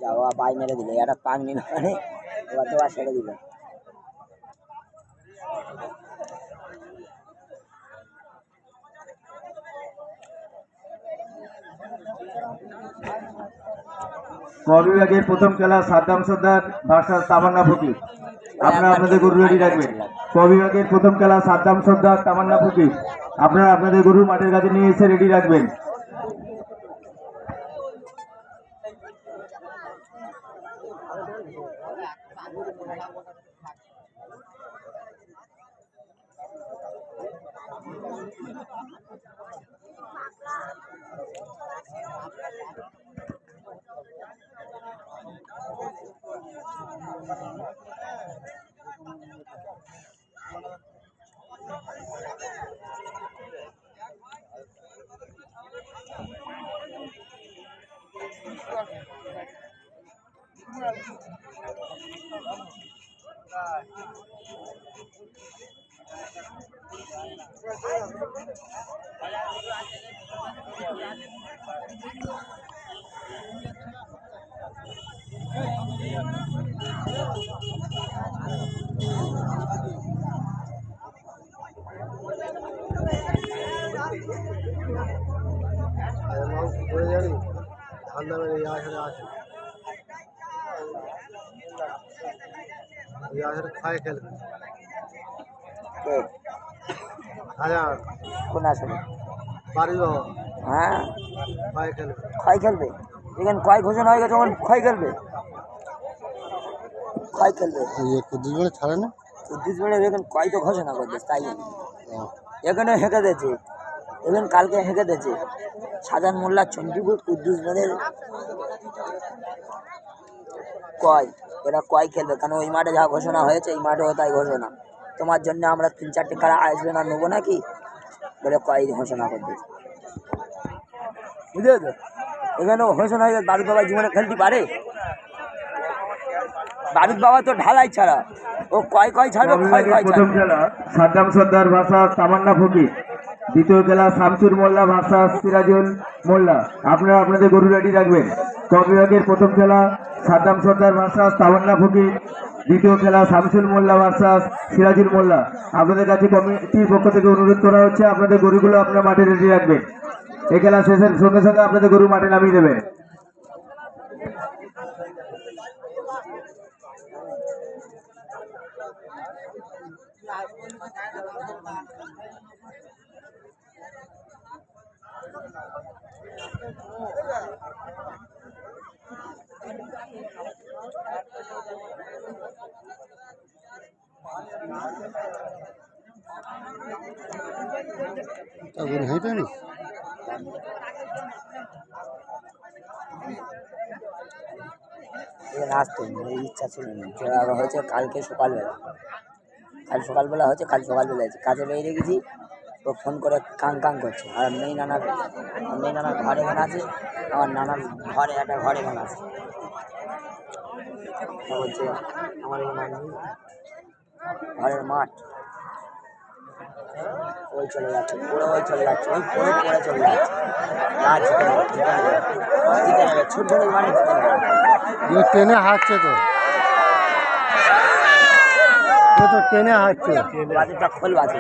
যাওয়া বাই মেরে দিল, একটা পাক নিল মানে এবার তো আর ছেড়ে দিল। বিভাগের প্রথম খেলা সাদ্দাম সর্দার ভার্সাস তামান্না ফকির। আপনারা আপনাদের গরু রেডি রাখবেন। বিভাগের প্রথম খেলা সাদ্দাম সর্দার তামান্না ফকির। আপনারা আপনাদের গরু মাঠের কাছে নিয়ে এসে রেডি রাখবেন। খায় খেলবে কোন আসলে হ্যাঁ ক্ষয় খেলবে। এখানে কয় ঘোষণা হয়ে গেছে, তখন ক্ষয় খেলবে, ক্ষয় খেলবে ছাড়ে না এখানে কয় তো ঘোষণা করছে, তাই এখানে হেঁকে দিয়েছে, এখানে কালকে হেঁকে দিয়েছে সাজান মোল্লা চন্ডীপুর কুদ্দুস মেয়েদের কয়, এরা কয় খেলবে, কারণ ওই মাঠে যা ঘোষণা হয়েছে এই মাঠেও তাই ঘোষণা। তোমার জন্য আমরা 3-4টে খেলা আসবে না নেবো নাকি বলে কয় ঘোষণা করবে, বুঝলে তো? এখানেও ঘোষণা হয়ে গেছে, বাবুর বাবা জীবনে খেলতে পারে, বাবুর বাবা তো ঢালাই ছাড়া, ও কয় কয় ছাড়বে, প্রথম খেলা সাদ্দাম সর্দার ভার্সাস তামান্না ফকির। দ্বিতীয় খেলা শামসুর মোল্লা ভার্সাস সিরাজুল মোল্লা। আপনারা আপনাদের গরু রেডি রাখবেন। বিভাগের প্রথম খেলা সাদ্দাম সর্দার ভার্সাস তামান্না ফকির। দ্বিতীয় খেলা শামসুল মোল্লা ভার্সাস সিরাজুল মোল্লা। আপনাদের কাছে কমিটির পক্ষ থেকে অনুরোধ করা হচ্ছে আপনাদের গরুগুলো আপনারা মাঠে রেডি রাখবেন। এই খেলা শেষের সঙ্গে সঙ্গে আপনাদের গরু মাঠে নামিয়ে দেবেন। আসতে ইচ্ছা ছিল না, হয়েছে কালকে সকালবেলা, কাল সকালবেলা হয়েছে, কাল সকালবেলা হয়েছে, কাজে বেরিয়ে গেছি, ও ফোন করে কাং কাং করছে, আর মেয়ে নানার ঘর এখানে আছে, আমার নানার ঘরে একটা ঘর এখানে আছে, বলছে আমার এখানে ঘরের মাঠ ওই চলে যাচ্ছে, পুরো ওই চলে যাচ্ছে, ওই পুরো পড়ে চলে যাচ্ছে, ছোট ছোট মানে ট্রেনে হাঁটছে, তো ট্রেনে হাঁটছে, বাজেটটা খোল বাজে